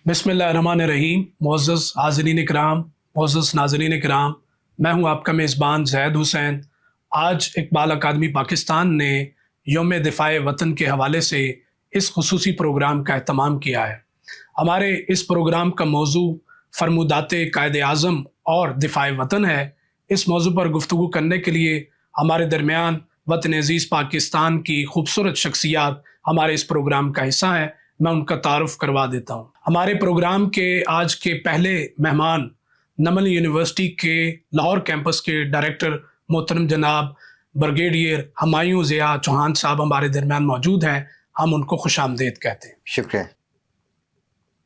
बिस्मिल्लाहिर्रहमानिर्रहीम। मुअज़्ज़ज़ हाज़रीन इकराम, मुअज़्ज़ज़ नाज़रीन इकराम, मैं हूँ आपका मेज़बान ज़ैद हुसैन। आज इक़बाल अकादमी पाकिस्तान ने यौम दिफ़ाए वतन के हवाले से इस खुसूसी प्रोग्राम का एहतमाम किया है। हमारे इस प्रोग्राम का मौजू फ़रमूदाते कायदे आज़म और दिफ़ाए वतन है। इस मौजू पर गुफ्तगू करने के लिए हमारे दरमियान वतन अज़ीज़ पाकिस्तान की खूबसूरत शख्सियात हमारे इस प्रोग्राम का हिस्सा हैं। मैं उनका तारुफ करवा देता हूँ। हमारे प्रोग्राम के आज के पहले मेहमान नमन यूनिवर्सिटी के लाहौर कैंपस के डायरेक्टर मोहतरम जनाब ब्रिगेडियर हुमायूं ज़िया चौहान साहब हमारे दरमियान मौजूद हैं। हम उनको खुशामदीद कहते हैं। शुक्रिया।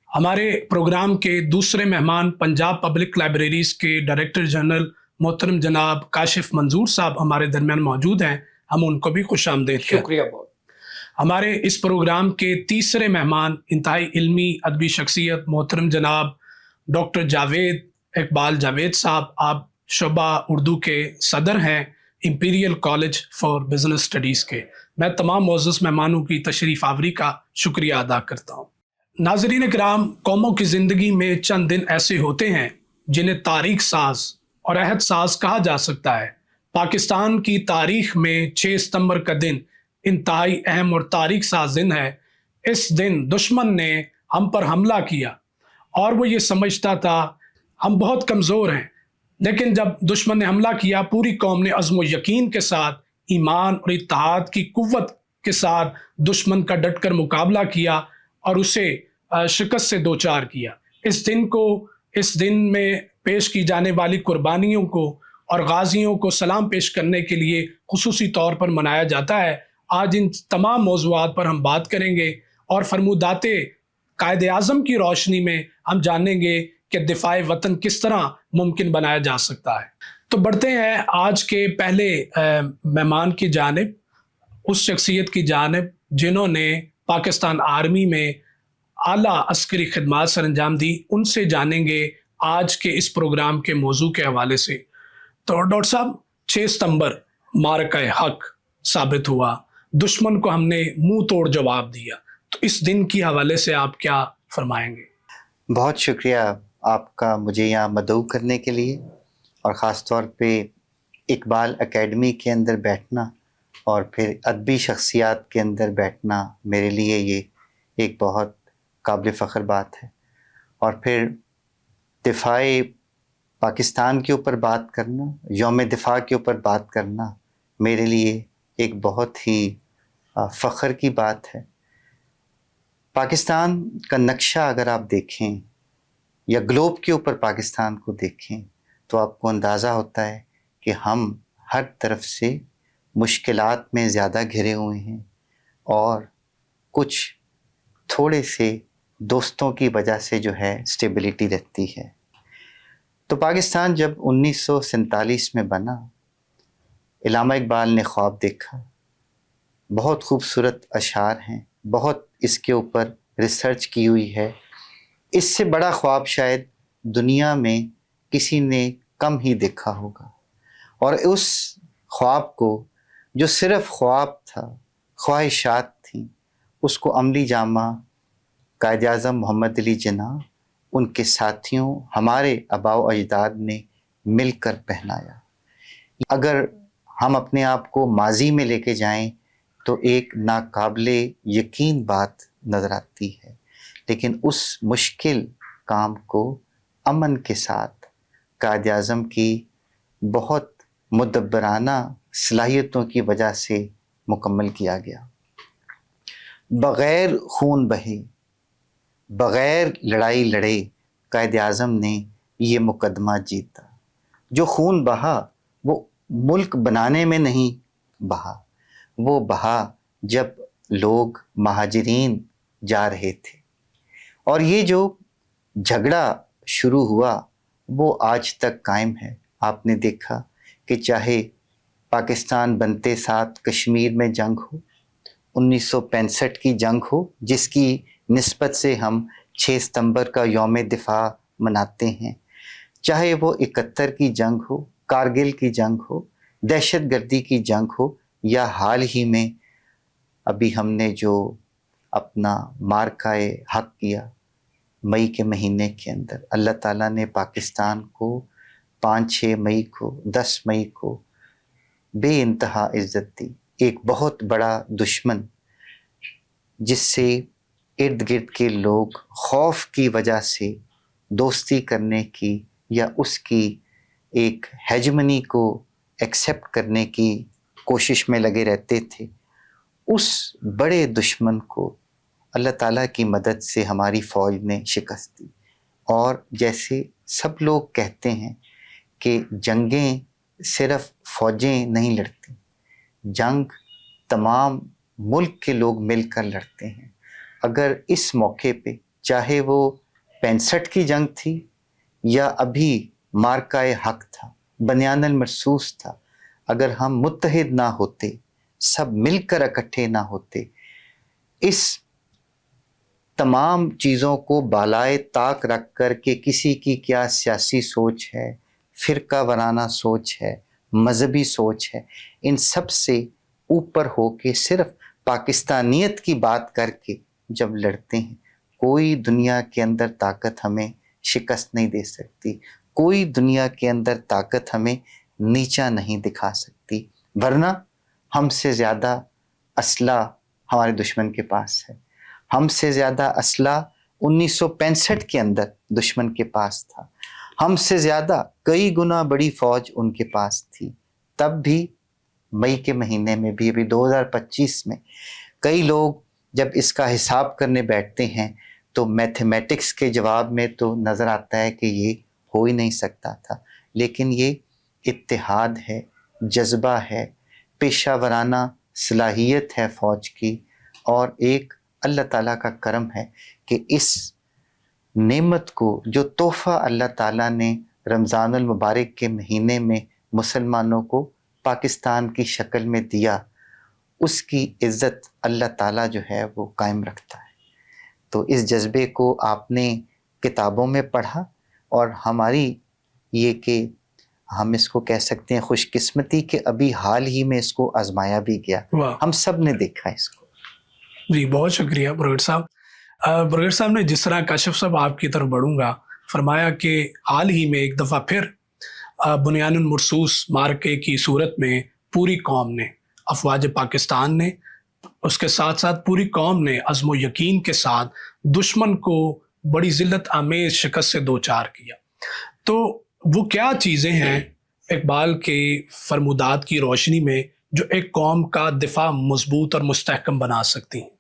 हमारे प्रोग्राम के दूसरे मेहमान पंजाब पब्लिक लाइब्रेरीज़ के डायरेक्टर जनरल मोहतरम जनाब काशिफ मंजूर साहब हमारे दरमियान मौजूद हैं। हम उनको भी खुशामदीद कहते हैं। शुक्रिया बहुत। हमारे इस प्रोग्राम के तीसरे मेहमान इंतहाई इल्मी अदबी शख्सियत मोहतरम जनाब डॉक्टर जावेद इकबाल जावेद साहब। आप शोबा उर्दू के सदर हैं imperial college for business studies के। मैं तमाम मोअज़्ज़ज़ मेहमानों की तशरीफ़ आवरी का शुक्रिया अदा करता हूँ। नाज़रीन किराम, कौमों की ज़िंदगी में चंद दिन ऐसे होते हैं जिन्हें तारीख साज और अहद साज कहा जा सकता है। पाकिस्तान की तारीख में 6 सितंबर का दिन इंतहाई अहम और तारीख साज दिन है। इस दिन दुश्मन ने हम पर हमला किया और वो ये समझता था हम बहुत कमज़ोर हैं, लेकिन जब दुश्मन ने हमला किया पूरी कौम ने अज़्म व यकीन के साथ ईमान और इत्तेहाद की कुव्वत के साथ दुश्मन का डटकर मुकाबला किया और उसे शिकस्त से दो चार किया। इस दिन में पेश की जाने वाली कुर्बानियों को और गाजियों को सलाम पेश करने के लिए खुसूसी तौर पर मनाया जाता है। आज इन तमाम मौज़ूआत पर हम बात करेंगे और फरमूदाते कायदे आज़म की रोशनी में हम जानेंगे कि दिफ़ाए वतन किस तरह मुमकिन बनाया जा सकता है। तो बढ़ते हैं आज के पहले मेहमान की जानिब, उस शख्सियत की जानिब जिन्होंने पाकिस्तान आर्मी में आला अस्करी खिदमात सर अंजाम दी। उनसे जानेंगे आज के इस प्रोग्राम के मौजू के हवाले से। तो डॉक्टर साहब, 6 सितंबर मारका हक साबित हुआ, दुश्मन को हमने मुंह तोड़ जवाब दिया, तो इस दिन की हवाले से आप क्या फरमाएंगे? बहुत शुक्रिया आपका मुझे यहाँ मदऊ करने के लिए, और ख़ास तौर पे इकबाल एकेडमी के अंदर बैठना और फिर अदबी शख्सियात के अंदर बैठना मेरे लिए ये एक बहुत काबिल फ़ख्र बात है। और फिर दिफ़ाए पाकिस्तान के ऊपर बात करना, यौम दिफ़ा के ऊपर बात करना मेरे लिए एक बहुत ही फ़ख्र की बात है। पाकिस्तान का नक्शा अगर आप देखें या ग्लोब के ऊपर पाकिस्तान को देखें तो आपको अंदाज़ा होता है कि हम हर तरफ से मुश्किलात में ज़्यादा घिरे हुए हैं और कुछ थोड़े से दोस्तों की वजह से जो है स्टेबिलिटी रहती है। तो पाकिस्तान जब 1947 में बना, इल्लामा इकबाल ने ख्वाब देखा। बहुत खूबसूरत अशार हैं, बहुत इसके ऊपर रिसर्च की हुई है। इससे बड़ा ख्वाब शायद दुनिया में किसी ने कम ही देखा होगा। और उस ख्वाब को जो सिर्फ़ ख्वाब था, ख्वाहिशात थी, उसको अमली जामा कायदे आज़म मोहम्मद अली जिन्ना, उनके साथियों, हमारे आबाओ अजदाद ने मिलकर पहनाया। अगर हम अपने आप को माजी में लेके जाएं तो एक नाकाबिले यकीन बात नज़र आती है, लेकिन उस मुश्किल काम को अमन के साथ कायदे आज़म की बहुत मुदब्बराना सलाहियतों की वजह से मुकम्मल किया गया। बग़ैर खून बहे, बग़ैर लड़ाई लड़े कायदे आज़म ने ये मुकदमा जीता। जो खून बहा वो मुल्क बनाने में नहीं बहा, वो बहा जब लोग महाजिरीन जा रहे थे। और ये जो झगड़ा शुरू हुआ वो आज तक कायम है। आपने देखा कि चाहे पाकिस्तान बनते साथ कश्मीर में जंग हो, 1965 की जंग हो जिसकी निस्बत से हम 6 सितंबर का यौम दिफ़ा मनाते हैं, चाहे वो 71 की जंग हो, कारगिल की जंग हो, दहशतगर्दी की जंग हो, या हाल ही में अभी हमने जो अपना मारकाए हक किया मई के महीने के अंदर अल्लाह ताला ने पाकिस्तान को 5-6 मई को 10 मई को बे इंतहा इज्जत दी। एक बहुत बड़ा दुश्मन जिससे इर्द गिर्द के लोग खौफ की वजह से दोस्ती करने की या उसकी एक हेजमनी को एक्सेप्ट करने की कोशिश में लगे रहते थे, उस बड़े दुश्मन को अल्लाह ताला की मदद से हमारी फ़ौज ने शिकस्त दी। और जैसे सब लोग कहते हैं कि जंगें सिर्फ फ़ौजें नहीं लड़ती, जंग तमाम मुल्क के लोग मिलकर लड़ते हैं। अगर इस मौके पे चाहे वो 65 की जंग थी या अभी मार्काए हक था, बनियानुल मरसूस था, अगर हम मुत्तहिद ना होते, सब मिलकर इकट्ठे ना होते, इस तमाम चीज़ों को बालाए ताक रख कर के किसी की क्या सियासी सोच है, फ़िरका वराना सोच है, मजहबी सोच है, इन सब से ऊपर हो के सिर्फ पाकिस्तानियत की बात करके जब लड़ते हैं, कोई दुनिया के अंदर ताकत हमें शिकस्त नहीं दे सकती, कोई दुनिया के अंदर ताकत हमें नीचा नहीं दिखा सकती। वरना हमसे ज़्यादा असला हमारे दुश्मन के पास है, हमसे ज़्यादा असला 1965 के अंदर दुश्मन के पास था, हमसे ज़्यादा कई गुना बड़ी फ़ौज उनके पास थी। तब भी मई के महीने में भी, अभी 2025 में, कई लोग जब इसका हिसाब करने बैठते हैं तो मैथमेटिक्स के जवाब में तो नज़र आता है कि ये हो ही नहीं सकता था। लेकिन ये इत्तेहाद है, जज्बा है, पेशा वराना सलाहियत है फ़ौज की, और एक अल्लाह ताला का करम है कि इस नेमत को, जो तोहफ़ा अल्लाह ताला ने रमज़ानुल मुबारक के महीने में मुसलमानों को पाकिस्तान की शक्ल में दिया, उसकी इज़्ज़त अल्लाह ताला जो है वो कायम रखता है। तो इस जज्बे को आपने किताबों में पढ़ा, और हमारी ये कि हम इसको कह सकते हैं खुशकिस्मती कि अभी हाल ही में इसको आजमाया भी गया, हम सब ने देखा इसको। जी, बहुत शुक्रिया बुरगट साहब। बुरगट साहब ने जिस तरह, काशिफ साहब आपकी तरफ बढ़ूंगा, फरमाया कि हाल ही में एक दफ़ा फिर बुनियानुल मरसूस मार्के की सूरत में पूरी कौम ने, अफवाज पाकिस्तान ने, उसके साथ साथ पूरी कौम ने अज़्म यकीन के साथ दुश्मन को बड़ी ज़िल्लत आमेज़ शिकस्त से दो चार किया। तो वो क्या चीज़ें हैं इकबाल के फरमुदात की रोशनी में जो एक कौम का दिफा मजबूत और मुस्तहकम बना सकती हैं?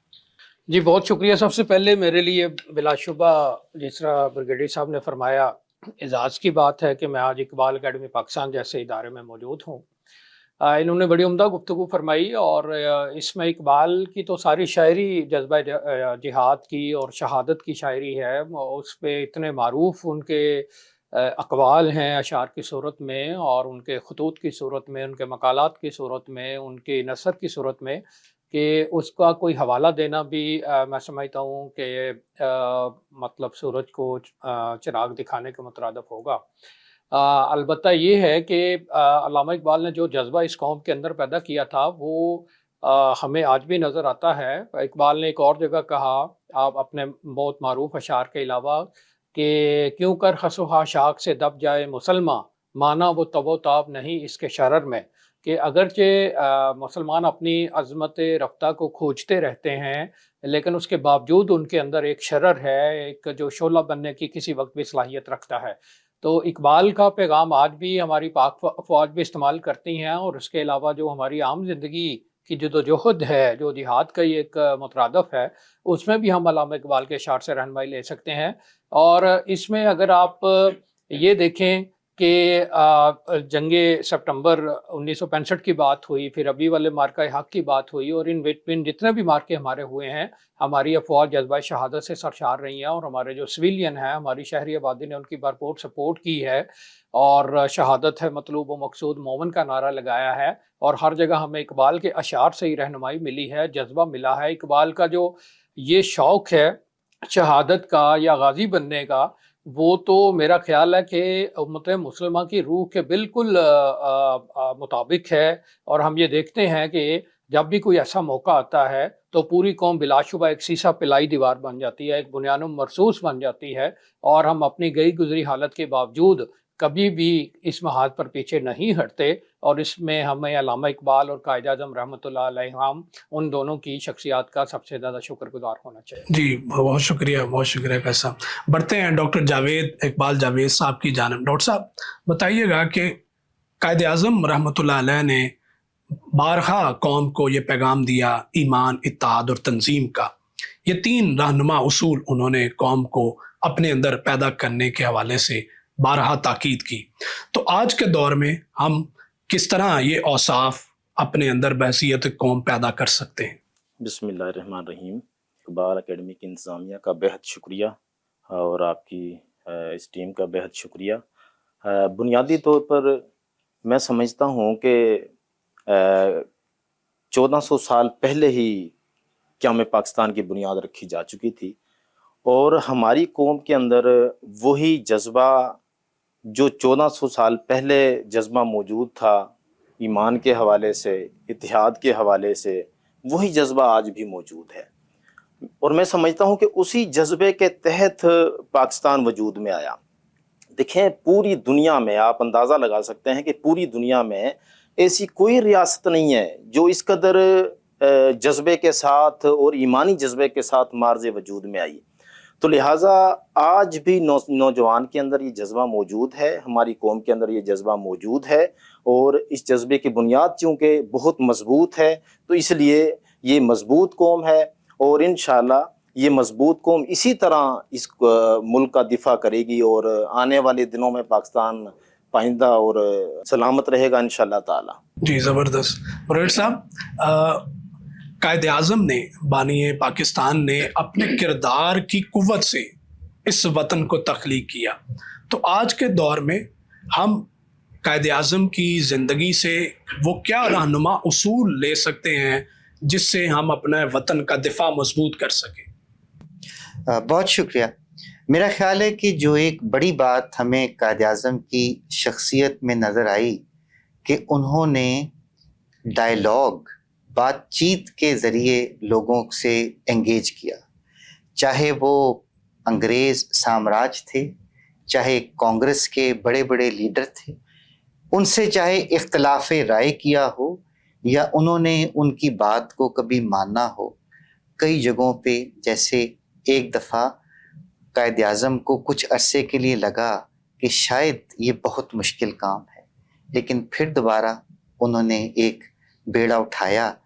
जी, बहुत शुक्रिया। सबसे पहले मेरे लिए बिलाशुबा, जिस तरह ब्रिगेडियर साहब ने फरमाया, एजाज़ की बात है कि मैं आज इकबाल अकेडमी पाकिस्तान जैसे इदारे में मौजूद हूँ। इन्होंने बड़ी उम्दा गुफ्तगू फरमाई, और इसमें इकबाल की तो सारी शायरी जज्बा जिहाद की और शहादत की शायरी है। उस पे इतने मारूफ उनके अक़वाल हैं अशार की सूरत में, और उनके ख़ुतूत की सूरत में, उनके मकालात की सूरत में, उनकी नसर की सूरत में, कि उसका कोई हवाला देना भी मैं समझता हूँ कि मतलब सूरज को चिराग दिखाने के मुतरादिफ होगा। अलबत्ता ये है कि अल्लामा इकबाल ने जो जज्बा इस कौम के अंदर पैदा किया था, वो हमें आज भी नज़र आता है। इकबाल ने एक और जगह कहा, आप अपने बहुत मारूफ अशार के अलावा, कि क्यों कर खसुहा शाख से दब जाए मुसलमान, माना वो तबो ताब नहीं इसके शरर में, कि अगरचे मुसलमान अपनी अज़मत रफ्ता को खोजते रहते हैं, लेकिन उसके बावजूद उनके अंदर एक शरर है, एक जो शोला बनने की किसी वक्त भी सलाहियत रखता है। तो इकबाल का पैगाम आज भी हमारी पाक फ़ौज भी इस्तेमाल करती हैं, और उसके अलावा जो हमारी आम ज़िंदगी की जदोजहद है, जो जिहाद का ही एक मुतरादफ़ है, उसमें भी हम अल्लामा इकबाल के अशार से रहनुमाई ले सकते हैं। और इसमें अगर आप ये देखें कि जंगे सितंबर 1965 की बात हुई, फिर अभी वाले मार्का हक की बात हुई, और इन बिटवीन जितने भी मार्के हमारे हुए हैं, हमारी अफवाज जज्बा शहादत से सरशार रही हैं, और हमारे जो सिविलियन हैं, हमारी शहरी आबादी ने उनकी भरपूर सपोर्ट की है, और शहादत है मतलूब व मकसूद मोमन का नारा लगाया है, और हर जगह हमें इकबाल के अशार से ही रहनुमाई मिली है, जज्बा मिला है। इकबाल का जो ये शौक़ है शहादत का या गाजी बनने का, वो तो मेरा ख्याल है कि उम्मत मुसलमान की रूह के बिल्कुल मुताबिक है। और हम ये देखते हैं कि जब भी कोई ऐसा मौका आता है तो पूरी कौम बिलाशुबा एक सीसा पिलाई दीवार बन जाती है, एक बुनियान मरसूस बन जाती है, और हम अपनी गई गुजरी हालत के बावजूद कभी भी इस महाज पर पीछे नहीं हटते। और इसमें हमें अल्लामा इकबाल और कायद आज़म रहमतुल्लाह अलैहिम उन दोनों की शख्सियत का सबसे ज़्यादा शुक्रगुजार होना चाहिए। जी, बहुत शुक्रिया कैफ साहब। बढ़ते हैं डॉक्टर जावेद इकबाल जावेद साहब की जानब। डॉक्टर साहब बताइएगा कि कायद आज़म रहमतुल्लाह अलैह ने बारहा कौम को ये पैगाम दिया, ईमान, इत्तेहाद और तंजीम का। ये 3 रहनुमा उसूल उन्होंने कौम को अपने अंदर पैदा करने के हवाले से बारहा ताकीद की। तो आज के दौर में हम किस तरह ये औसाफ अपने अंदर बहसीयत कौम पैदा कर सकते हैं? बिस्मिल्लाहिर्रहमानिर्रहीम। इकबाल एकेडमी की इंतज़ामिया का बेहद शुक्रिया और आपकी इस टीम का बेहद शुक्रिया। बुनियादी तौर पर मैं समझता हूँ कि 1400 साल पहले ही क़याम पाकिस्तान की बुनियाद रखी जा चुकी थी, और हमारी कौम के अंदर वही जज्बा जो 1400 साल पहले जज्बा मौजूद था, ईमान के हवाले से, इत्तेहाद के हवाले से, वही जज्बा आज भी मौजूद है। और मैं समझता हूँ कि उसी जज्बे के तहत पाकिस्तान वजूद में आया। देखें, पूरी दुनिया में आप अंदाज़ा लगा सकते हैं कि पूरी दुनिया में ऐसी कोई रियासत नहीं है जो इस कदर जज्बे के साथ और ईमानी जज्बे के साथ मार्ज़ वजूद में आई। तो लिहाजा आज भी नौजवान के अंदर ये जज्बा मौजूद है, हमारी कौम के अंदर ये जज्बा मौजूद है, और इस जज्बे की बुनियाद चूँकि बहुत मजबूत है तो इसलिए ये मजबूत कौम है, और इंशाअल्लाह ये मजबूत कौम इसी तरह इस मुल्क का दिफा करेगी, और आने वाले दिनों में पाकिस्तान पाइंदा और सलामत रहेगा इंशाअल्लाह ताला। जी, ज़बरदस्त। बरैट साहब, कायद आज़म ने, बानी पाकिस्तान ने अपने किरदार की कुव्वत से इस वतन को तख्लीक किया। तो आज के दौर में हम कायद आज़म की ज़िंदगी से वो क्या रहनुमा उसूल ले सकते हैं जिससे हम अपने वतन का दिफा मजबूत कर सकें? बहुत शुक्रिया। मेरा ख्याल है कि जो एक बड़ी बात हमें कायद आज़म की शख्सियत में नज़र आई कि उन्होंने डायलॉग, बातचीत के ज़रिए लोगों से एंगेज किया। चाहे वो अंग्रेज़ साम्राज्य थे, चाहे कांग्रेस के बड़े बड़े लीडर थे, उनसे चाहे इख्तलाफ राय किया हो या उन्होंने उनकी बात को कभी माना हो। कई जगहों पे, जैसे एक दफ़ा कायद आज़म को कुछ अरसे के लिए लगा कि शायद ये बहुत मुश्किल काम है, लेकिन फिर दोबारा उन्होंने एक बेड़ा उठाया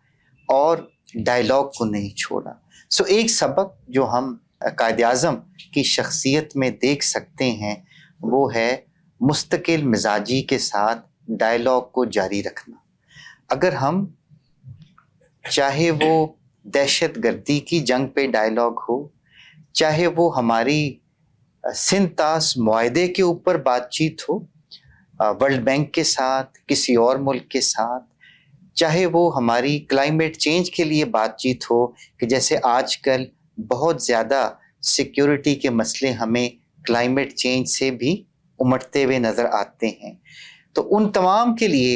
और डायलॉग को नहीं छोड़ा। सो एक सबक जो हम कायद आज़म की शख्सियत में देख सकते हैं वो है मुस्तकिल मिजाजी के साथ डायलॉग को जारी रखना। अगर हम, चाहे वो दहशत गर्दी की जंग पे डायलॉग हो, चाहे वो हमारी सिंतास मुआहदे के ऊपर बातचीत हो वर्ल्ड बैंक के साथ, किसी और मुल्क के साथ, चाहे वो हमारी क्लाइमेट चेंज के लिए बातचीत हो कि जैसे आजकल बहुत ज़्यादा सिक्योरिटी के मसले हमें क्लाइमेट चेंज से भी उमड़ते हुए नज़र आते हैं। तो उन तमाम के लिए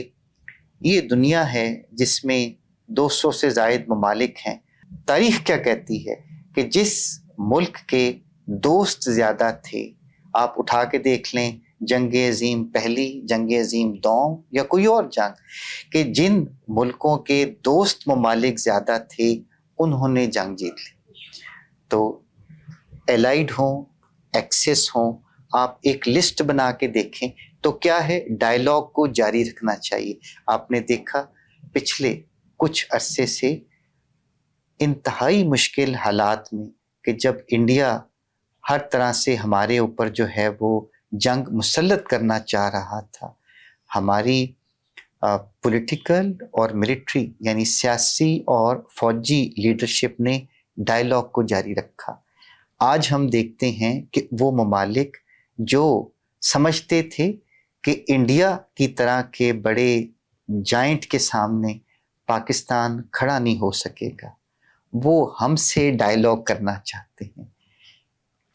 ये दुनिया है जिसमें 200 से ज़ायद ममालिक हैं। तारीख़ क्या कहती है कि जिस मुल्क के दोस्त ज़्यादा थे, आप उठा के देख लें जंग अज़ीम पहली, जंग अज़ीम दोम या कोई और जंग, कि जिन मुल्कों के दोस्त ममालिक ज़्यादा थे उन्होंने जंग जीत ली। तो एलाइड हों, एक्सेस हों, आप एक लिस्ट बना के देखें तो क्या है, डायलॉग को जारी रखना चाहिए। आपने देखा पिछले कुछ अरसे से इंतहाई मुश्किल हालात में कि जब इंडिया हर तरह से हमारे ऊपर जो है वो जंग मुसल्लत करना चाह रहा था, हमारी पॉलिटिकल और मिलिट्री यानी सियासी और फौजी लीडरशिप ने डायलॉग को जारी रखा। आज हम देखते हैं कि वो ममालिक जो समझते थे कि इंडिया की तरह के बड़े जाइंट के सामने पाकिस्तान खड़ा नहीं हो सकेगा, वो हमसे डायलॉग करना चाहते हैं।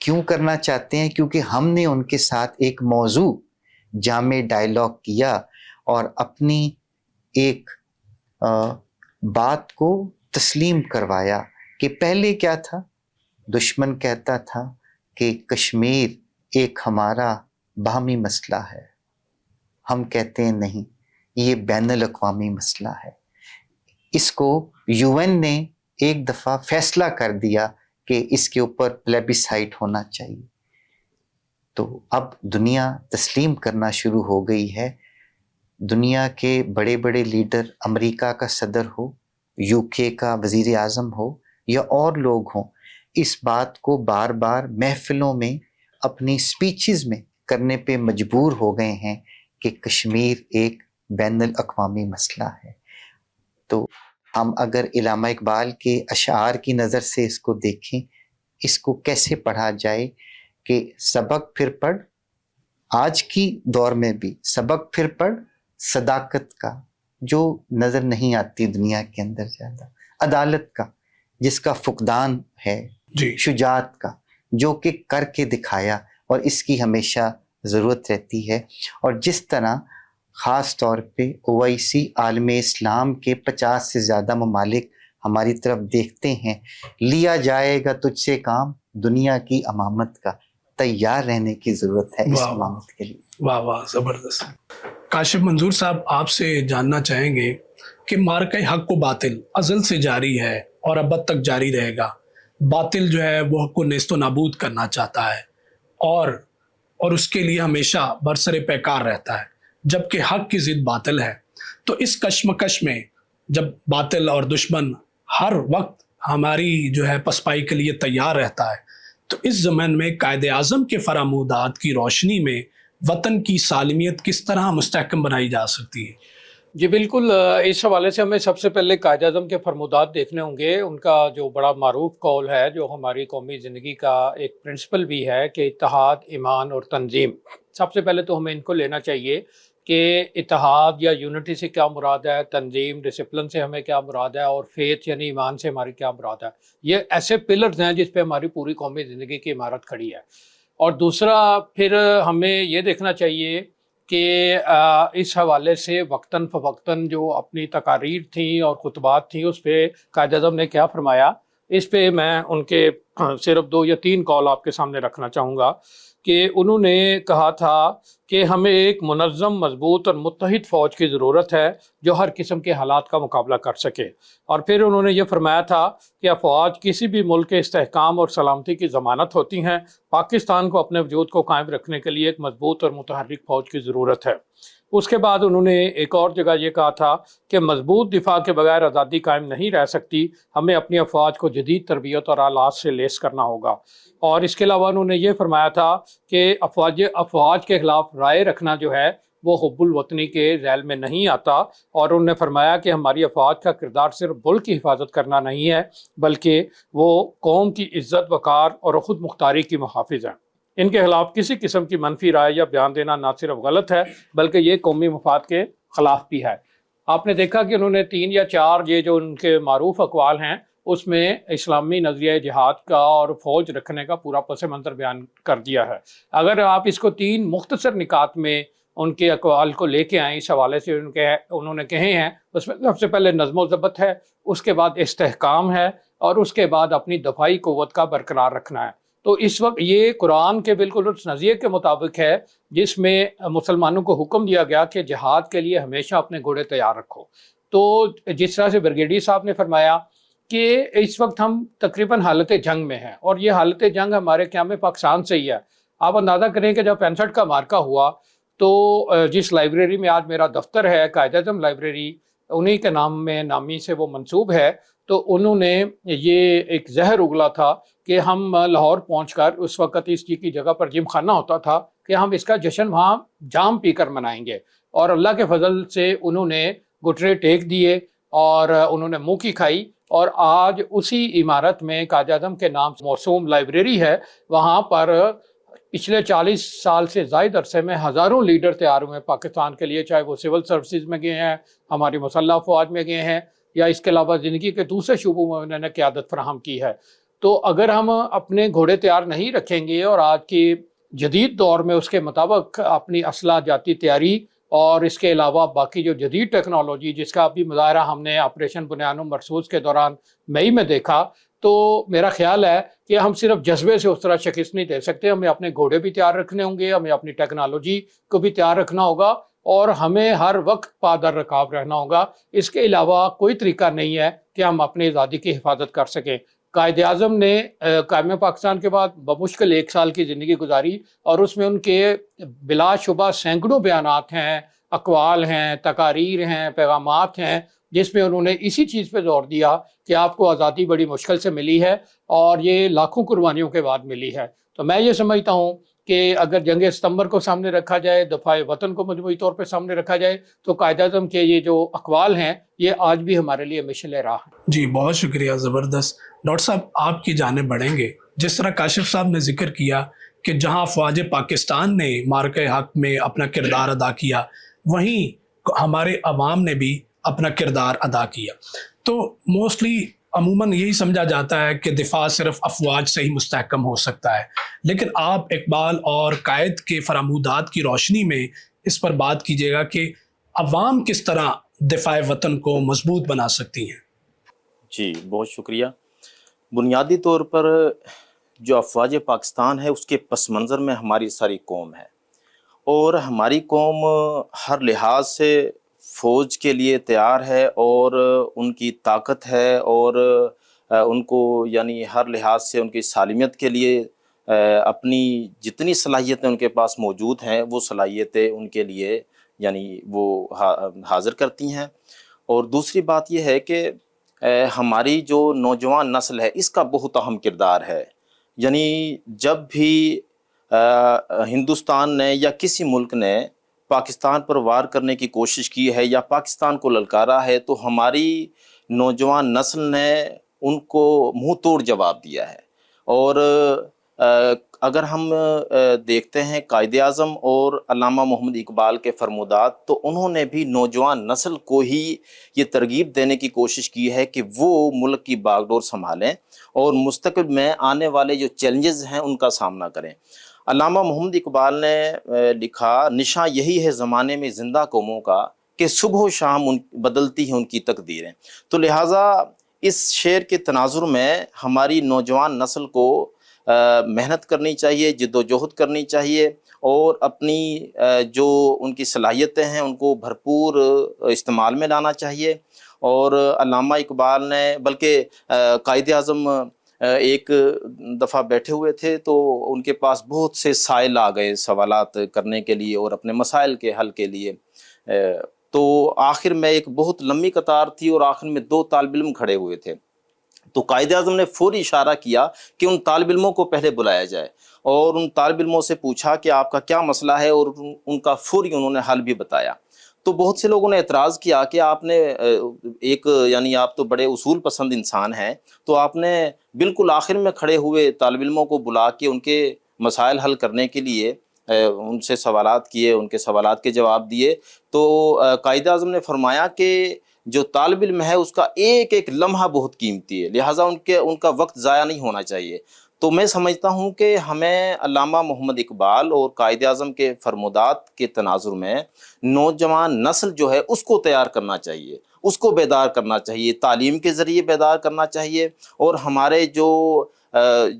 क्यों करना चाहते हैं? क्योंकि हमने उनके साथ एक मौजू जामे डायलॉग किया और अपनी एक بات کو تسلیم کروایا کہ پہلے کیا تھا، دشمن کہتا تھا کہ کشمیر ایک ہمارا باہمی مسئلہ ہے، ہم کہتے ہیں نہیں، یہ بین الاقوامی مسئلہ ہے۔ اس کو یو این نے ایک دفعہ فیصلہ کر دیا کہ اس کے اوپر پلیبیسائٹ ہونا چاہیے، تو اب دنیا تسلیم کرنا شروع ہو گئی ہے۔ دنیا کے بڑے بڑے لیڈر، امریکہ کا صدر ہو، یو کے کا وزیر اعظم ہو یا اور لوگ ہوں، اس بات کو بار بار محفلوں میں، اپنی سپیچز میں کرنے پہ مجبور ہو گئے ہیں کہ کشمیر ایک بین الاقوامی مسئلہ ہے۔ تو ہم اگر علامہ اقبال کے اشعار کی نظر سے اس کو دیکھیں، اس کو کیسے پڑھا جائے کہ سبق پھر پڑھ، آج کی دور میں بھی سبق پھر پڑھ صداقت کا، جو نظر نہیں آتی دنیا کے اندر زیادہ، عدالت کا جس کا فقدان ہے، جی شجاعت کا جو کہ کر کے دکھایا، اور اس کی ہمیشہ ضرورت رہتی ہے۔ اور جس طرح خاص طور پہ اویسی عالم اسلام کے 50 سے زیادہ ممالک ہماری طرف دیکھتے ہیں، لیا جائے گا تجھ سے کام دنیا کی امامت کا، تیار رہنے کی ضرورت ہے اس واہ امامت کے لیے۔ واہ واہ، زبردست۔ کاشف منظور صاحب، آپ سے جاننا چاہیں گے کہ مارکہ حق و باطل ازل سے جاری ہے اور ابد تک جاری رہے گا۔ باطل جو ہے وہ حق کو نیست و نابود کرنا چاہتا ہے اور اس کے لیے ہمیشہ برسر پیکار رہتا ہے، جبکہ حق کی ضد باطل ہے۔ تو اس کشمکش میں جب باطل اور دشمن ہر وقت ہماری جو ہے پسپائی کے لیے تیار رہتا ہے، تو اس زمن میں قائد اعظم کے فرمودات کی روشنی میں وطن کی سالمیت کس طرح مستحکم بنائی جا سکتی ہے؟ جی بالکل، اس حوالے سے ہمیں سب سے پہلے قائد اعظم کے فرمودات دیکھنے ہوں گے۔ ان کا جو بڑا معروف قول ہے، جو ہماری قومی زندگی کا ایک پرنسپل بھی ہے، کہ اتحاد، ایمان اور تنظیم۔ سب سے پہلے تو ہمیں ان کو لینا چاہیے کہ اتحاد یا یونٹی سے کیا مراد ہے، تنظیم ڈسپلن سے ہمیں کیا مراد ہے، اور فیتھ یعنی ایمان سے ہماری کیا مراد ہے۔ یہ ایسے پلرز ہیں جس پہ ہماری پوری قومی زندگی کی عمارت کھڑی ہے۔ اور دوسرا پھر ہمیں یہ دیکھنا چاہیے کہ اس حوالے سے وقتاً فوقتاً جو اپنی تقاریر تھیں اور خطبات تھیں، اس پہ قائد اعظم نے کیا فرمایا، اس پہ میں ان کے صرف 2 یا 3 قول آپ کے سامنے رکھنا چاہوں گا۔ کہ انہوں نے کہا تھا کہ ہمیں ایک منظم، مضبوط اور متحد فوج کی ضرورت ہے جو ہر قسم کے حالات کا مقابلہ کر سکے۔ اور پھر انہوں نے یہ فرمایا تھا کہ افواج کسی بھی ملک کے استحکام اور سلامتی کی ضمانت ہوتی ہیں۔ پاکستان کو اپنے وجود کو قائم رکھنے کے لیے ایک مضبوط اور متحرک فوج کی ضرورت ہے۔ اس کے بعد انہوں نے ایک اور جگہ یہ کہا تھا کہ مضبوط دفاع کے بغیر آزادی قائم نہیں رہ سکتی، ہمیں اپنی افواج کو جدید تربیت اور آلات سے لیس کرنا ہوگا۔ اور اس کے علاوہ انہوں نے یہ فرمایا تھا کہ افواج کے خلاف رائے رکھنا جو ہے وہ حب الوطنی کے ذیل میں نہیں آتا، اور انہوں نے فرمایا کہ ہماری افواج کا کردار صرف ملک کی حفاظت کرنا نہیں ہے، بلکہ وہ قوم کی عزت، وقار اور خود مختاری کی محافظ ہیں۔ ان کے خلاف کسی قسم کی منفی رائے یا بیان دینا نہ صرف غلط ہے بلکہ یہ قومی مفاد کے خلاف بھی ہے۔ آپ نے دیکھا کہ انہوں نے 3 یا 4 یہ جو ان کے معروف اقوال ہیں، اس میں اسلامی نظریہ جہاد کا اور فوج رکھنے کا پورا پس منظر بیان کر دیا ہے۔ اگر آپ اس کو 3 مختصر نکات میں ان کے اقوال کو لے کے آئیں، اس حوالے سے انہوں نے کہے ہیں، اس میں سب سے پہلے نظم و ضبط ہے، اس کے بعد استحکام ہے، اور اس کے بعد اپنی دفاعی قوت کا برقرار رکھنا ہے۔ تو اس وقت یہ قرآن کے بالکل اس نظریے کے مطابق ہے جس میں مسلمانوں کو حکم دیا گیا کہ جہاد کے لیے ہمیشہ اپنے گھوڑے تیار رکھو۔ تو جس طرح سے بریگیڈیئر صاحب نے فرمایا کہ اس وقت ہم تقریباً حالت جنگ میں ہیں، اور یہ حالت جنگ ہمارے قیام پاکستان سے ہی ہے۔ آپ اندازہ کریں کہ جب 65 کا مارکہ ہوا تو جس لائبریری میں آج میرا دفتر ہے، قائد اعظم لائبریری، انہی کے نام میں نامی سے وہ منسوب ہے، تو انہوں نے یہ ایک زہر اگلا تھا کہ ہم لاہور پہنچ کر، اس وقت اس کی جگہ پر جم خانہ ہوتا تھا، کہ ہم اس کا جشن وہاں جام پی کر منائیں گے۔ اور اللہ کے فضل سے انہوں نے گھٹنے ٹیک دیے اور انہوں نے منہ کی کھائی، اور آج اسی عمارت میں قائد اعظم کے نام سے موسوم لائبریری ہے، وہاں پر پچھلے 40 سال سے زائد عرصے میں ہزاروں لیڈر تیار ہوئے ہیں پاکستان کے لیے، چاہے وہ سول سروسز میں گئے ہیں، ہماری مسلح افواج میں گئے ہیں، یا اس کے علاوہ زندگی کے دوسرے شعبوں میں انہوں نے قیادت فراہم کی ہے۔ تو اگر ہم اپنے گھوڑے تیار نہیں رکھیں گے اور آج کے جدید دور میں اس کے مطابق اپنی اسلحہ جاتی تیاری اور اس کے علاوہ باقی جو جدید ٹیکنالوجی جس کا ابھی مظاہرہ ہم نے آپریشن بنیان مرصوص کے دوران مئی میں دیکھا، تو میرا خیال ہے کہ ہم صرف جذبے سے اس طرح شکست نہیں دے سکتے، ہمیں اپنے گھوڑے بھی تیار رکھنے ہوں گے، ہمیں اپنی ٹیکنالوجی کو بھی تیار رکھنا ہوگا، اور ہمیں ہر وقت پادر رکاب رہنا ہوگا۔ اس کے علاوہ کوئی طریقہ نہیں ہے کہ ہم اپنی آزادی کی حفاظت کر سکیں۔ قائد اعظم نے قائم پاکستان کے بعد بمشکل 1 سال کی زندگی گزاری، اور اس میں ان کے بلا شبہ سینکڑوں بیانات ہیں، اقوال ہیں، تقاریر ہیں، پیغامات ہیں، جس میں انہوں نے اسی چیز پہ زور دیا کہ آپ کو آزادی بڑی مشکل سے ملی ہے اور یہ لاکھوں قربانیوں کے بعد ملی ہے۔ تو میں یہ سمجھتا ہوں کہ اگر جنگ ستمبر کو سامنے رکھا جائے، دفاع وطن کو مجموعی طور پہ سامنے رکھا جائے، تو قائد اعظم کے یہ جو اقوال ہیں یہ آج بھی ہمارے لیے مشعل راہ ہیں۔ جی بہت شکریہ، زبردست۔ ڈاکٹر صاحب آپ کی جانب بڑھیں گے۔ جس طرح کاشف صاحب نے ذکر کیا کہ جہاں افواج پاکستان نے معرکہ حق میں اپنا کردار ادا کیا، وہیں ہمارے عوام نے بھی اپنا کردار ادا کیا، تو موسٹلی عموماً یہی سمجھا جاتا ہے کہ دفاع صرف افواج سے ہی مستحکم ہو سکتا ہے، لیکن آپ اقبال اور قائد کے فرامودات کی روشنی میں اس پر بات کیجیے گا کہ عوام کس طرح دفاع وطن کو مضبوط بنا سکتی ہیں۔ جی بہت شکریہ۔ بنیادی طور پر جو افواج پاکستان ہے اس کے پس منظر میں ہماری ساری قوم ہے، اور ہماری قوم ہر لحاظ سے فوج کے لیے تیار ہے، اور ان کی طاقت ہے، اور ان کو یعنی ہر لحاظ سے ان کی سالمیت کے لیے اپنی جتنی صلاحیتیں ان کے پاس موجود ہیں وہ صلاحیتیں ان کے لیے یعنی وہ حاضر کرتی ہیں۔ اور دوسری بات یہ ہے کہ ہماری جو نوجوان نسل ہے اس کا بہت اہم کردار ہے، یعنی جب بھی ہندوستان نے یا کسی ملک نے پاکستان پر وار کرنے کی کوشش کی ہے یا پاکستان کو للکارا ہے، تو ہماری نوجوان نسل نے ان کو منہ توڑ جواب دیا ہے۔ اور اگر ہم دیکھتے ہیں قائد اعظم اور علامہ محمد اقبال کے فرمودات، تو انہوں نے بھی نوجوان نسل کو ہی یہ ترغیب دینے کی کوشش کی ہے کہ وہ ملک کی باغ ڈور سنبھالیں اور مستقبل میں آنے والے جو چیلنجز ہیں ان کا سامنا کریں۔ علامہ محمد اقبال نے لکھا، نشاں یہی ہے زمانے میں زندہ قوموں کا کہ صبح و شام بدلتی ہیں ان کی تقدیریں۔ تو لہٰذا اس شعر کے تناظر میں ہماری نوجوان نسل کو محنت کرنی چاہیے، جد و جہد کرنی چاہیے، اور اپنی جو ان کی صلاحیتیں ہیں ان کو بھرپور استعمال میں لانا چاہیے۔ اور علامہ اقبال نے بلکہ قائد اعظم ایک دفعہ بیٹھے ہوئے تھے تو ان کے پاس بہت سے سائل آ گئے سوالات کرنے کے لیے اور اپنے مسائل کے حل کے لیے، تو آخر میں ایک بہت لمبی قطار تھی اور آخر میں 2 طالب علم کھڑے ہوئے تھے، تو قائد اعظم نے فوری اشارہ کیا کہ ان طالب علموں کو پہلے بلایا جائے، اور ان طالب علموں سے پوچھا کہ آپ کا کیا مسئلہ ہے، اور ان کا فوری انہوں نے حل بھی بتایا۔ تو بہت سے لوگوں نے اعتراض کیا کہ آپ نے یعنی آپ تو بڑے اصول پسند انسان ہیں، تو آپ نے بالکل آخر میں کھڑے ہوئے طالب علموں کو بلا کے ان کے مسائل حل کرنے کے لیے ان سے سوالات کیے، ان کے سوالات کے جواب دیے۔ تو قائد اعظم نے فرمایا کہ جو طالب علم ہے اس کا ایک ایک لمحہ بہت قیمتی ہے، لہٰذا ان کا وقت ضائع نہیں ہونا چاہیے۔ تو میں سمجھتا ہوں کہ ہمیں علامہ محمد اقبال اور قائد اعظم کے فرمودات کے تناظر میں نوجوان نسل جو ہے اس کو تیار کرنا چاہیے، اس کو بیدار کرنا چاہیے، تعلیم کے ذریعے بیدار کرنا چاہیے۔ اور ہمارے جو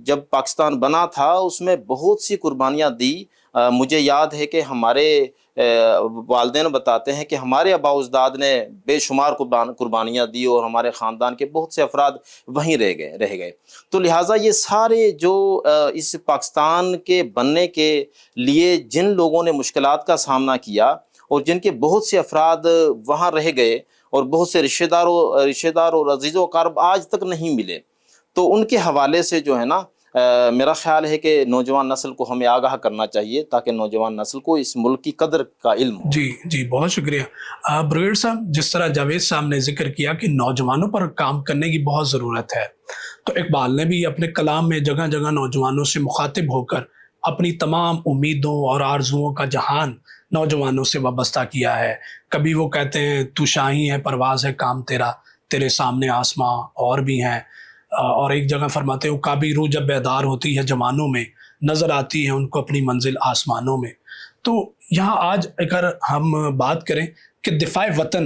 جب پاکستان بنا تھا اس میں بہت سی قربانیاں دی۔ مجھے یاد ہے کہ ہمارے والدین بتاتے ہیں کہ ہمارے آباء و اجداد نے بے شمار قربانیاں دی اور ہمارے خاندان کے بہت سے افراد وہیں رہ گئے۔ تو لہٰذا یہ سارے جو اس پاکستان کے بننے کے لیے جن لوگوں نے مشکلات کا سامنا کیا اور جن کے بہت سے افراد وہاں رہ گئے اور بہت سے رشتہ دار اور عزیز و اقارب آج تک نہیں ملے، تو ان کے حوالے سے جو ہے نا میرا خیال ہے کہ نوجوان نسل کو ہمیں آگاہ کرنا چاہیے تاکہ نوجوان نسل کو اس ملک کی قدر کا علم ہو۔ جی بہت شکریہ بریگیڈ صاحب۔ جس طرح جاوید صاحب نے ذکر کیا کہ نوجوانوں پر کام کرنے کی بہت ضرورت ہے، تو اقبال نے بھی اپنے کلام میں جگہ جگہ نوجوانوں سے مخاطب ہو کر اپنی تمام امیدوں اور آرزوؤں کا جہان نوجوانوں سے وابستہ کیا ہے۔ کبھی وہ کہتے ہیں تو شاہی ہے پرواز ہے کام تیرا، تیرے سامنے آسماں اور بھی ہیں، اور ایک جگہ فرماتے ہیں کعبی روح جب بیدار ہوتی ہے جوانوں میں، نظر آتی ہے ان کو اپنی منزل آسمانوں میں۔ تو यहाँ आज अगर हम बात करें कि दिफाए वतन,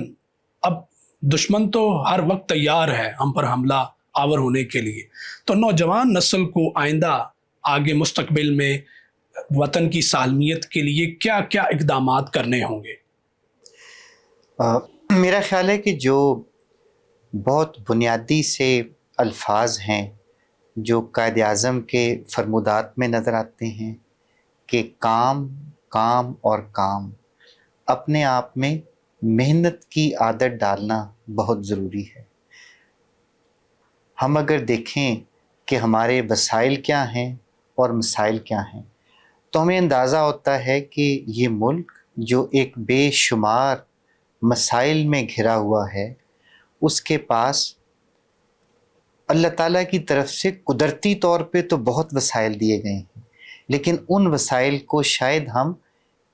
अब दुश्मन तो हर वक्त तैयार है हम पर हमला आवर होने के लिए, तो नौजवान नस्ल को आइंदा आगे मुस्तकबिल में वतन की सालमियत के लिए क्या क्या इकदामात करने होंगे? मेरा ख्याल है कि जो बहुत बुनियादी से अल्फाज हैं जो कायद आज़म के फरमुदात में नज़र आते हैं कि काम काम और काम, अपने आप में मेहनत की आदत डालना बहुत ज़रूरी है। हम अगर देखें कि हमारे वसाइल क्या हैं और मसाइल क्या हैं, तो हमें अंदाज़ा होता है कि ये मुल्क जो एक बेशुमार मसाइल में घिरा हुआ है, उसके पास अल्लाह ताला की तरफ से कुदरती तौर पे तो बहुत वसाइल दिए गए हैं, लेकिन उन वसाइल को शायद हम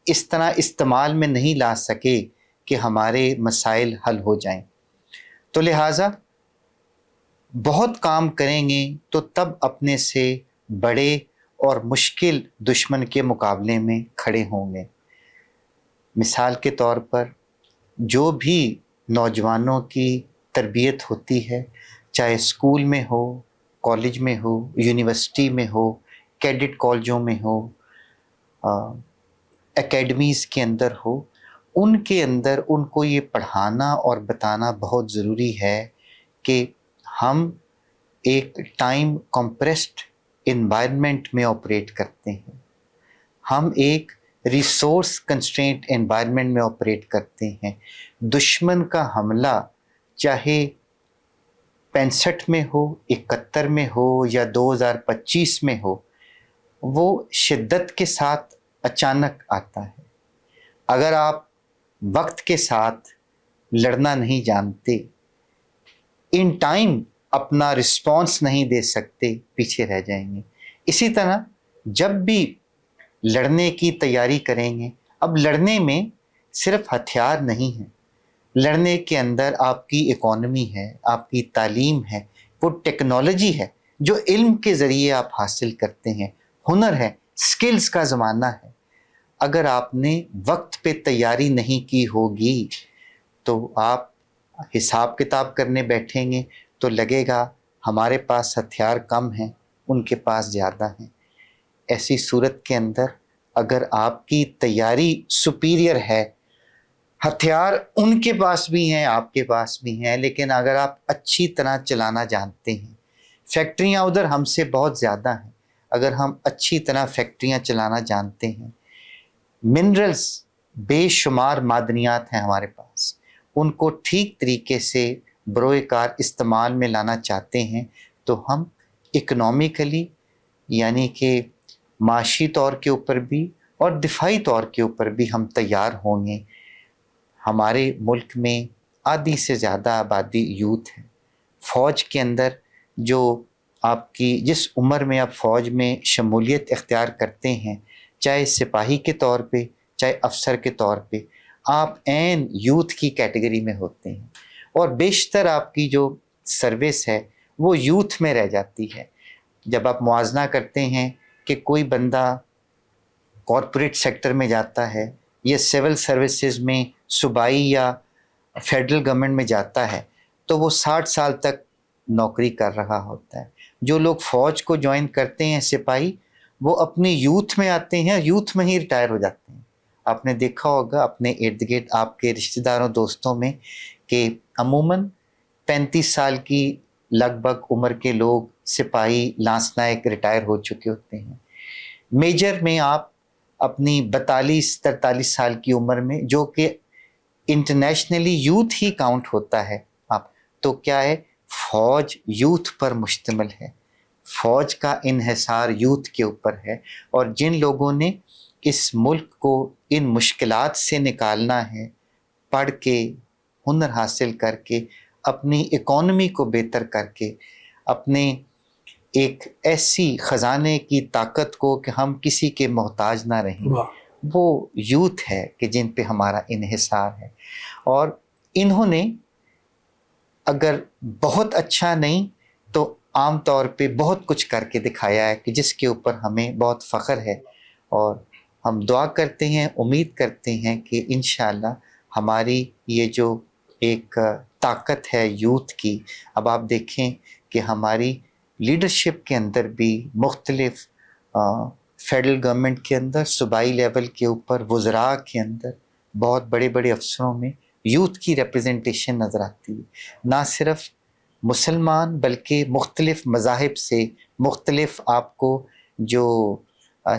इस तरह इस्तेमाल में नहीं ला सके कि हमारे मसाइल हल हो जाएं। तो लिहाजा बहुत काम करेंगे तो तब अपने से बड़े और मुश्किल दुश्मन के मुकाबले में खड़े होंगे। मिसाल के तौर पर जो भी नौजवानों की तरबियत होती है, चाहे स्कूल में हो, कॉलेज में हो, यूनिवर्सिटी में हो, कैडेट कॉलेजों में हो, एकेडमीज़ के अंदर हो, उनके अंदर उनको ये पढ़ाना और बताना बहुत ज़रूरी है कि हम एक टाइम कंप्रेस्ड एनवायरनमेंट में ऑपरेट करते हैं, हम एक रिसोर्स कंस्ट्रेंट एनवायरनमेंट में ऑपरेट करते हैं। दुश्मन का हमला चाहे 65 में हो, 71 में हो या 2025 में हो, वो शिद्दत के साथ अचानक आता है। अगर आप वक्त के साथ लड़ना नहीं जानते, इन टाइम अपना रिस्पॉन्स नहीं दे सकते, पीछे रह जाएंगे। इसी तरह जब भी लड़ने की तैयारी करेंगे, अब लड़ने में सिर्फ हथियार नहीं है, लड़ने के अंदर आपकी इकोनॉमी है, आपकी तालीम है, वो टेक्नोलॉजी है जो इल्म के ज़रिए आप हासिल करते हैं, हुनर है, स्किल्स का ज़माना है। अगर आपने वक्त पे तैयारी नहीं की होगी तो आप हिसाब किताब करने बैठेंगे तो लगेगा हमारे पास हथियार कम हैं, उनके पास ज़्यादा हैं। ऐसी सूरत के अंदर अगर आपकी तैयारी सुपीरियर है, हथियार उनके पास भी हैं, आपके पास भी हैं, लेकिन अगर आप अच्छी तरह चलाना जानते हैं, फैक्ट्रियां उधर हमसे बहुत ज़्यादा हैं, अगर हम अच्छी तरह फैक्ट्रियां चलाना जानते हैं, मिनरल्स बेशुमार मादनियात हैं हमारे पास, उनको ठीक तरीके से बरोए कार इस्तेमाल में लाना चाहते हैं, तो हम इकनॉमिकली यानी कि माशी तौर के ऊपर भी और दिफाई तौर के ऊपर भी हम तैयार होंगे। हमारे मुल्क में आधी से ज़्यादा आबादी यूथ है। फ़ौज के अंदर जो आपकी जिस उम्र में आप फ़ौज में शमूलियत इख्तियार करते हैं, चाहे सिपाही के तौर पे चाहे अफसर के तौर पे, आप ऐन यूथ की कैटेगरी में होते हैं और बेशतर आपकी जो सर्विस है वो यूथ में रह जाती है। जब आप मुआजना करते हैं कि कोई बंदा कॉरपोरेट सेक्टर में जाता है या सिविल सर्विसेज में सूबाई या फेडरल गवर्नमेंट में जाता है, तो वो 60 साल तक नौकरी कर रहा होता है। जो लोग फ़ौज को ज्वाइन करते हैं सिपाही, वो अपने यूथ में आते हैं, यूथ में ही रिटायर हो जाते हैं। आपने देखा होगा अपने इर्द गिर्द आपके रिश्तेदारों दोस्तों में कि अमूमन 35 साल की लगभग उम्र के लोग सिपाही लांस नायक रिटायर हो चुके होते हैं। मेजर में आप अपनी 42-43 साल की उम्र में, जो कि इंटरनेशनली यूथ ही काउंट होता है, आप तो क्या है, फ़ौज यूथ पर मुश्तमिल है, फ़ौज का इन्हिसार यूथ के ऊपर है। और जिन लोगों ने इस मुल्क को इन मुश्किलात से निकालना है, पढ़ के हुनर हासिल करके अपनी इकोनॉमी को बेहतर करके अपने एक ऐसी ख़जाने की ताकत को कि हम किसी के मोहताज ना रहें, वो यूथ है कि जिन पे हमारा इन्हिसार है। और इन्होंने अगर बहुत अच्छा नहीं तो आम तौर पे बहुत कुछ करके दिखाया है कि जिसके ऊपर हमें बहुत फ़ख्र है। और ہم دعا کرتے ہیں، امید کرتے ہیں کہ انشاءاللہ ہماری یہ جو ایک طاقت ہے یوتھ کی، اب آپ دیکھیں کہ ہماری لیڈرشپ کے اندر بھی مختلف فیڈرل گورنمنٹ کے اندر، صوبائی لیول کے اوپر، وزراء کے اندر، بہت بڑے بڑے افسروں میں یوتھ کی ریپرزنٹیشن نظر آتی ہے، نہ صرف مسلمان بلکہ مختلف مذاہب سے، مختلف آپ کو جو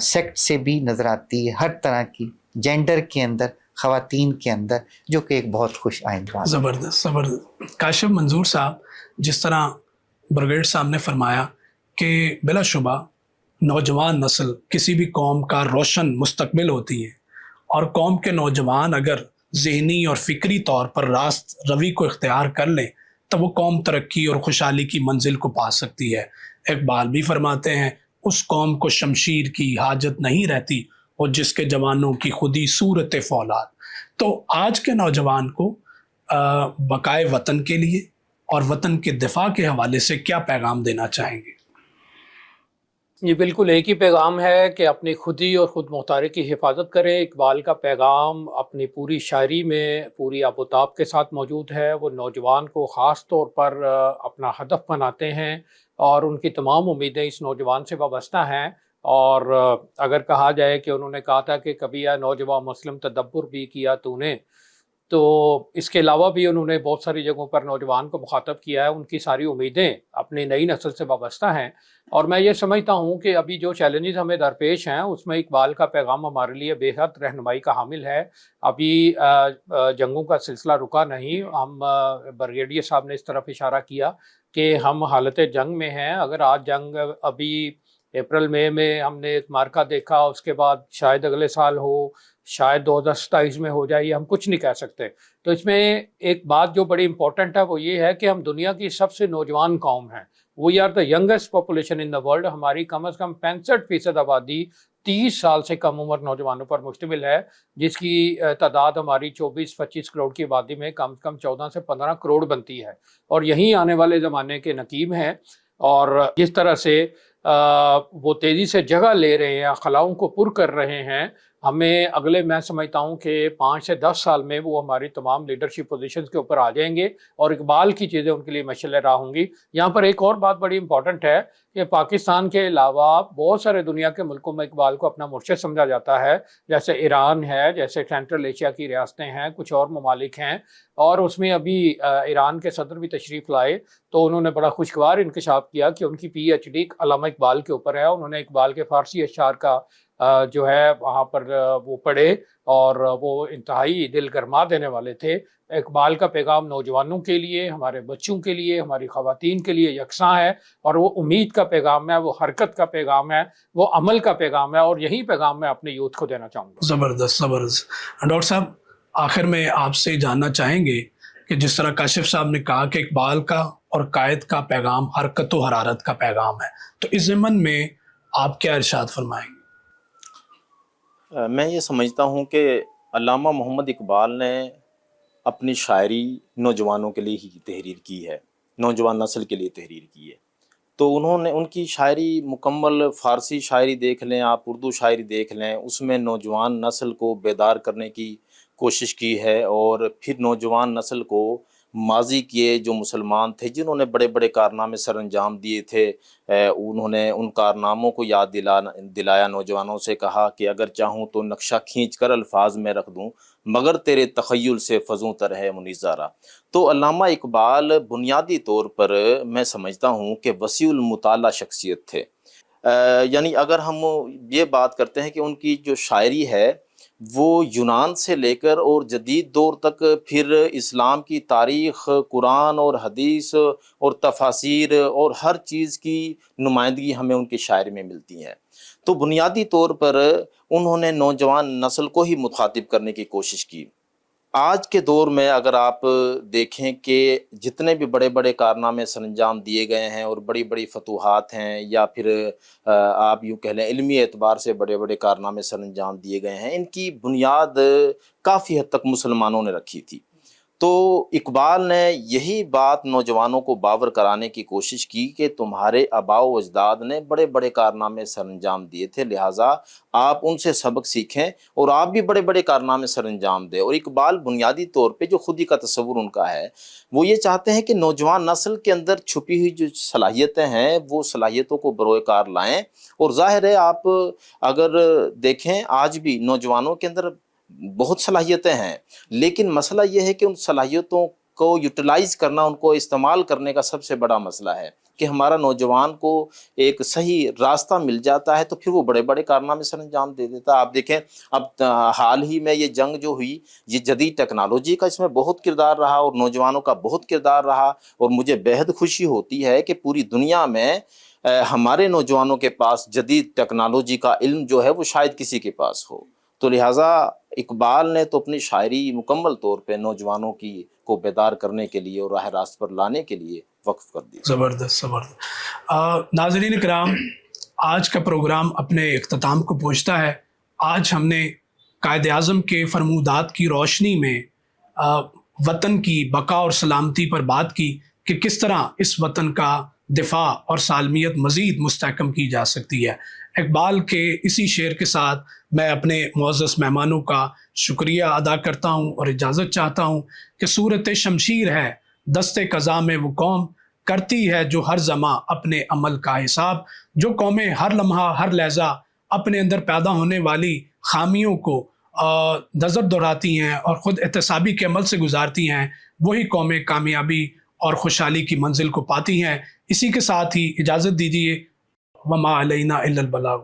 سیکٹ سے بھی نظر آتی ہے، ہر طرح کی جینڈر کے اندر، خواتین کے اندر، جو کہ ایک بہت خوش آئند بات ہے۔ زبردست زبردست۔ کاشف منظور صاحب، جس طرح برگیڈ صاحب نے فرمایا کہ بلا شبہ نوجوان نسل کسی بھی قوم کا روشن مستقبل ہوتی ہے، اور قوم کے نوجوان اگر ذہنی اور فکری طور پر راست روی کو اختیار کر لیں تو وہ قوم ترقی اور خوشحالی کی منزل کو پا سکتی ہے۔ اقبال بھی فرماتے ہیں، اس قوم کو شمشیر کی حاجت نہیں رہتی اور جس کے جوانوں کی خودی صورت فولاد۔ تو آج کے نوجوان کو بقائے وطن کے لیے اور وطن کے دفاع کے حوالے سے کیا پیغام دینا چاہیں گے؟ یہ بالکل ایک ہی پیغام ہے کہ اپنی خودی اور خود مختاری کی حفاظت کریں۔ اقبال کا پیغام اپنی پوری شاعری میں پوری آب و تاب کے ساتھ موجود ہے۔ وہ نوجوان کو خاص طور پر اپنا ہدف بناتے ہیں اور ان کی تمام امیدیں اس نوجوان سے وابستہ ہیں۔ اور اگر کہا جائے کہ انہوں نے کہا تھا کہ کبھی یا نوجوان مسلم تدبر بھی کیا تو نے، تو اس کے علاوہ بھی انہوں نے بہت ساری جگہوں پر نوجوان کو مخاطب کیا ہے۔ ان کی ساری امیدیں اپنی نئی نسل سے وابستہ ہیں، اور میں یہ سمجھتا ہوں کہ ابھی جو چیلنجز ہمیں درپیش ہیں اس میں اقبال کا پیغام ہمارے لیے بے حد رہنمائی کا حامل ہے۔ ابھی جنگوں کا سلسلہ رکا نہیں۔ ہم بریگیڈیئر صاحب نے اس طرف اشارہ کیا کہ ہم حالت جنگ میں ہیں۔ اگر آج جنگ ابھی اپریل مئی میں ہم نے ایک مارکا دیکھا، اس کے بعد شاید اگلے سال ہو، شاید 2027 میں ہو جائے، یہ ہم کچھ نہیں کہہ سکتے۔ تو اس میں ایک بات جو بڑی امپورٹنٹ ہے وہ یہ ہے کہ ہم دنیا کی سب سے نوجوان قوم ہیں۔ We are the youngest population in the world. ہماری کم از کم 65% آبادی 30 سال سے کم عمر نوجوانوں پر مشتمل ہے، جس کی تعداد ہماری 24-25 کروڑ کی آبادی میں کم از کم 14 سے 15 کروڑ بنتی ہے، اور یہی آنے والے زمانے کے نقیب ہیں۔ اور جس طرح سے وہ تیزی سے جگہ لے رہے ہیں، خلاؤں کو پر کر رہے ہیں، ہمیں اگلے، میں سمجھتا ہوں کہ 5 سے 10 سال میں وہ ہماری تمام لیڈرشپ پوزیشنز کے اوپر آ جائیں گے، اور اقبال کی چیزیں ان کے لیے مشعل راہ ہوں گی۔ یہاں پر ایک اور بات بڑی امپورٹنٹ ہے کہ پاکستان کے علاوہ بہت سارے دنیا کے ملکوں میں اقبال کو اپنا مرشد سمجھا جاتا ہے، جیسے ایران ہے، جیسے سینٹرل ایشیا کی ریاستیں ہیں، کچھ اور ممالک ہیں، اور اس میں ابھی ایران کے صدر بھی تشریف لائے تو انہوں نے بڑا خوشگوار انکشاف کیا کہ ان کی پی ایچ ڈی علامہ اقبال کے اوپر ہے۔ انہوں نے اقبال کے فارسی اشعار کا جو ہے وہاں پر وہ پڑھے، اور وہ انتہائی دل گرما دینے والے تھے۔ اقبال کا پیغام نوجوانوں کے لیے، ہمارے بچوں کے لیے، ہماری خواتین کے لیے یکساں ہے، اور وہ امید کا پیغام ہے، وہ حرکت کا پیغام ہے، وہ عمل کا پیغام ہے، اور یہی پیغام میں اپنے یوتھ کو دینا چاہوں گا۔ زبردست زبردست۔ ڈاکٹر صاحب، آخر میں آپ سے جاننا چاہیں گے کہ جس طرح کاشف صاحب نے کہا کہ اقبال کا اور قائد کا پیغام حرکت و حرارت کا پیغام ہے، تو اس ضمن میں آپ کیا ارشاد فرمائیں گے؟ میں یہ سمجھتا ہوں کہ علامہ محمد اقبال نے اپنی شاعری نوجوانوں کے لیے ہی تحریر کی ہے، نوجوان نسل کے لیے تحریر کی ہے۔ تو انہوں نے ان کی شاعری مکمل، فارسی شاعری دیکھ لیں آپ، اردو شاعری دیکھ لیں، اس میں نوجوان نسل کو بیدار کرنے کی کوشش کی ہے، اور پھر نوجوان نسل کو ماضی کے جو مسلمان تھے جنہوں نے بڑے بڑے کارنامے سر انجام دیے تھے، انہوں نے ان کارناموں کو یاد دلایا، نوجوانوں سے کہا کہ اگر چاہوں تو نقشہ کھینچ کر الفاظ میں رکھ دوں، مگر تیرے تخیل سے فزوں تر ہے منیزارہ۔ تو علامہ اقبال بنیادی طور پر میں سمجھتا ہوں کہ وسیع المطالعہ شخصیت تھے۔ یعنی اگر ہم یہ بات کرتے ہیں کہ ان کی جو شاعری ہے وہ یونان سے لے کر اور جدید دور تک، پھر اسلام کی تاریخ، قرآن اور حدیث اور تفاسیر اور ہر چیز کی نمائندگی ہمیں ان کی شاعری میں ملتی ہے۔ تو بنیادی طور پر انہوں نے نوجوان نسل کو ہی مخاطب کرنے کی کوشش کی۔ آج کے دور میں اگر آپ دیکھیں کہ جتنے بھی بڑے بڑے کارنامے سر انجام دیے گئے ہیں اور بڑی بڑی فتوحات ہیں، یا پھر آپ یوں کہہ لیں علمی اعتبار سے بڑے بڑے کارنامے سر انجام دیے گئے ہیں، ان کی بنیاد کافی حد تک مسلمانوں نے رکھی تھی۔ تو اقبال نے یہی بات نوجوانوں کو باور کرانے کی کوشش کی کہ تمہارے آباء و اجداد نے بڑے بڑے کارنامے سر انجام دیے تھے، لہٰذا آپ ان سے سبق سیکھیں اور آپ بھی بڑے بڑے کارنامے سر انجام دیں۔ اور اقبال بنیادی طور پہ جو خودی کا تصور ان کا ہے، وہ یہ چاہتے ہیں کہ نوجوان نسل کے اندر چھپی ہوئی جو صلاحیتیں ہیں وہ صلاحیتوں کو بروئے کار لائیں۔ اور ظاہر ہے آپ اگر دیکھیں آج بھی نوجوانوں کے اندر بہت صلاحیتیں ہیں، لیکن مسئلہ یہ ہے کہ ان صلاحیتوں کو یوٹیلائز کرنا، ان کو استعمال کرنے کا سب سے بڑا مسئلہ ہے کہ ہمارا نوجوان کو ایک صحیح راستہ مل جاتا ہے تو پھر وہ بڑے بڑے کارنامے سر انجام دے دیتا ہے۔ آپ دیکھیں اب حال ہی میں یہ جنگ جو ہوئی، یہ جدید ٹیکنالوجی کا اس میں بہت کردار رہا اور نوجوانوں کا بہت کردار رہا، اور مجھے بےحد خوشی ہوتی ہے کہ پوری دنیا میں ہمارے نوجوانوں کے پاس جدید ٹیکنالوجی کا علم جو ہے وہ شاید کسی کے پاس ہو۔ تو لہٰذا اقبال نے تو اپنی شاعری مکمل طور پہ نوجوانوں کو بیدار کرنے کے لیے اور راہ راست پر لانے کے لیے وقف کر دی۔ زبردست زبردست۔ ناظرین کرام، آج کا پروگرام اپنے اختتام کو پہنچتا ہے۔ آج ہم نے قائد اعظم کے فرمودات کی روشنی میں وطن کی بقا اور سلامتی پر بات کی کہ کس طرح اس وطن کا دفاع اور سالمیت مزید مستحکم کی جا سکتی ہے۔ اقبال کے اسی شعر کے ساتھ میں اپنے معزز مہمانوں کا شکریہ ادا کرتا ہوں اور اجازت چاہتا ہوں کہ صورت شمشیر ہے دست قضا میں وہ قوم، کرتی ہے جو ہر زماں اپنے عمل کا حساب، جو قومیں ہر لمحہ ہر لحظہ اپنے اندر پیدا ہونے والی خامیوں کو نظر دہراتی ہیں اور خود احتسابی کے عمل سے گزارتی ہیں، وہی قومیں کامیابی اور خوشحالی کی منزل کو پاتی ہیں۔ اسی کے ساتھ ہی اجازت دیجیے، وما علینا الا البلاغ۔